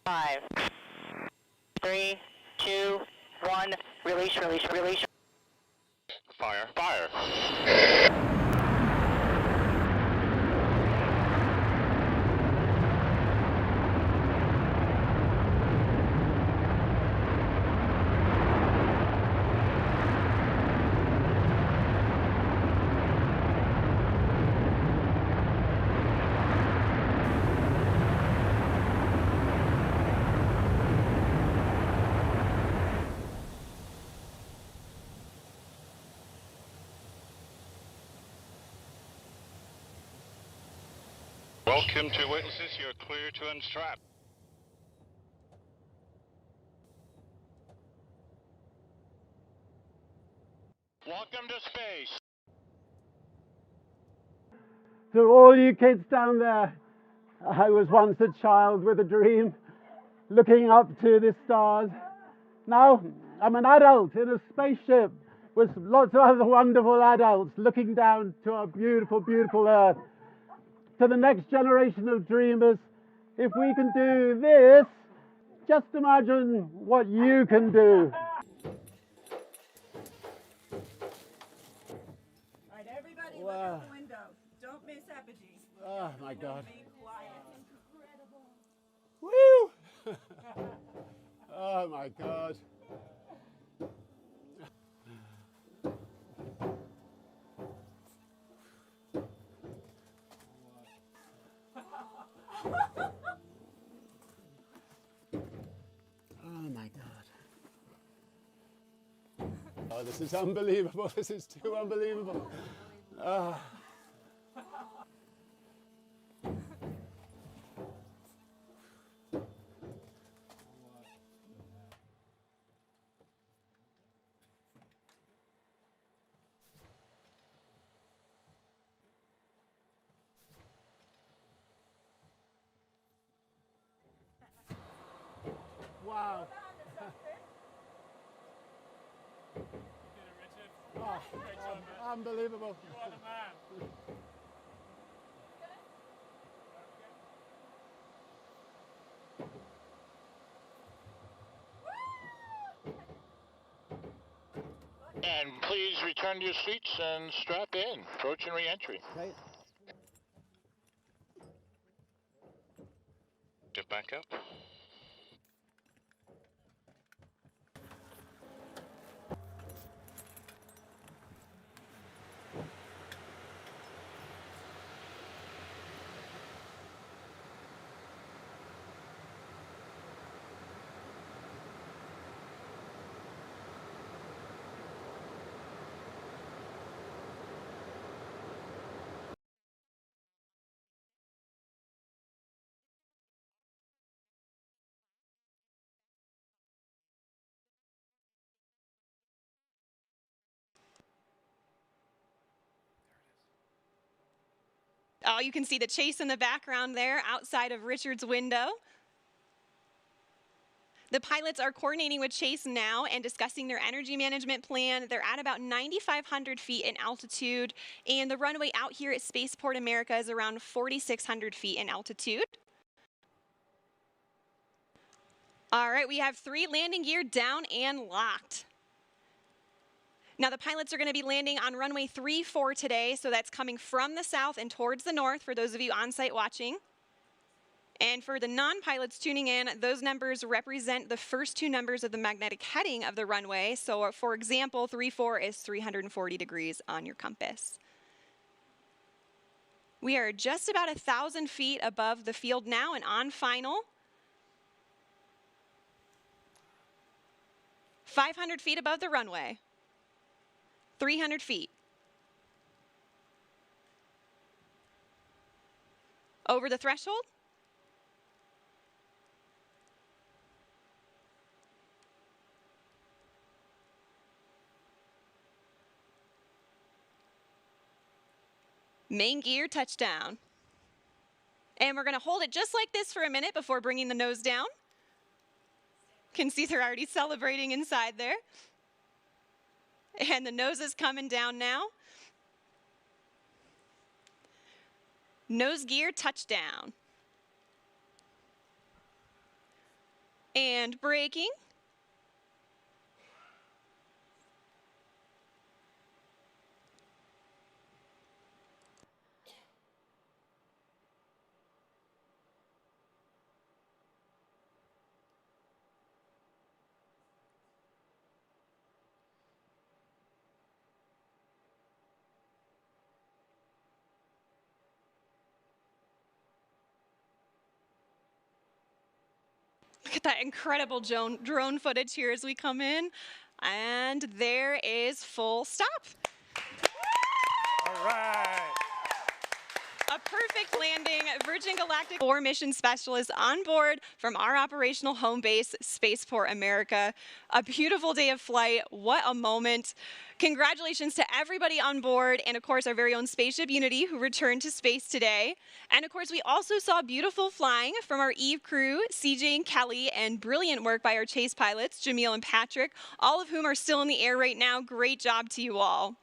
5, 3, 2, 1, release, release, release. Fire, fire. Welcome to witnesses, you're clear to unstrap. Welcome to space. To all you kids down there, I was once a child with a dream, looking up to the stars. Now I'm an adult in a spaceship with lots of other wonderful adults looking down to our beautiful, beautiful Earth. To the next generation of dreamers, if we can do this, just imagine what you can do. All right, everybody, look out the window. Don't miss apogee. Oh my God. Be quiet. Woo! Oh my God. Oh my God. Oh, this is unbelievable. This is too unbelievable. Wow. Oh, unbelievable. You are the man. And please return to your seats and strap in. Approach and re-entry. Okay. Get back up. Oh, you can see the chase in the background there outside of Richard's window. The pilots are coordinating with Chase now and discussing their energy management plan. They're at about 9,500 feet in altitude, and the runway out here at Spaceport America is around 4,600 feet in altitude. All right, we have 3 landing gear down and locked. Now the pilots are going to be landing on runway 34 today, so that's coming from the south and towards the north for those of you on site watching. And for the non-pilots tuning in, those numbers represent the first 2 numbers of the magnetic heading of the runway. So for example, 34 is 340 degrees on your compass. We are just about 1,000 feet above the field now and on final. 500 feet above the runway. 300 feet. Over the threshold. Main gear touchdown. And we're going to hold it just like this for a minute before bringing the nose down. Can see they're already celebrating inside there. And the nose is coming down now. Nose gear touchdown. And braking. Look at that incredible drone footage here as we come in. And there is full stop. All right. A perfect landing. Virgin Galactic 4 mission specialists on board from our operational home base, Spaceport America. A beautiful day of flight. What a moment. Congratulations to everybody on board, and of course our very own Spaceship Unity, who returned to space today. And of course we also saw beautiful flying from our Eve crew, CJ and Kelly, and brilliant work by our chase pilots, Jamil and Patrick, all of whom are still in the air right now. Great job to you all.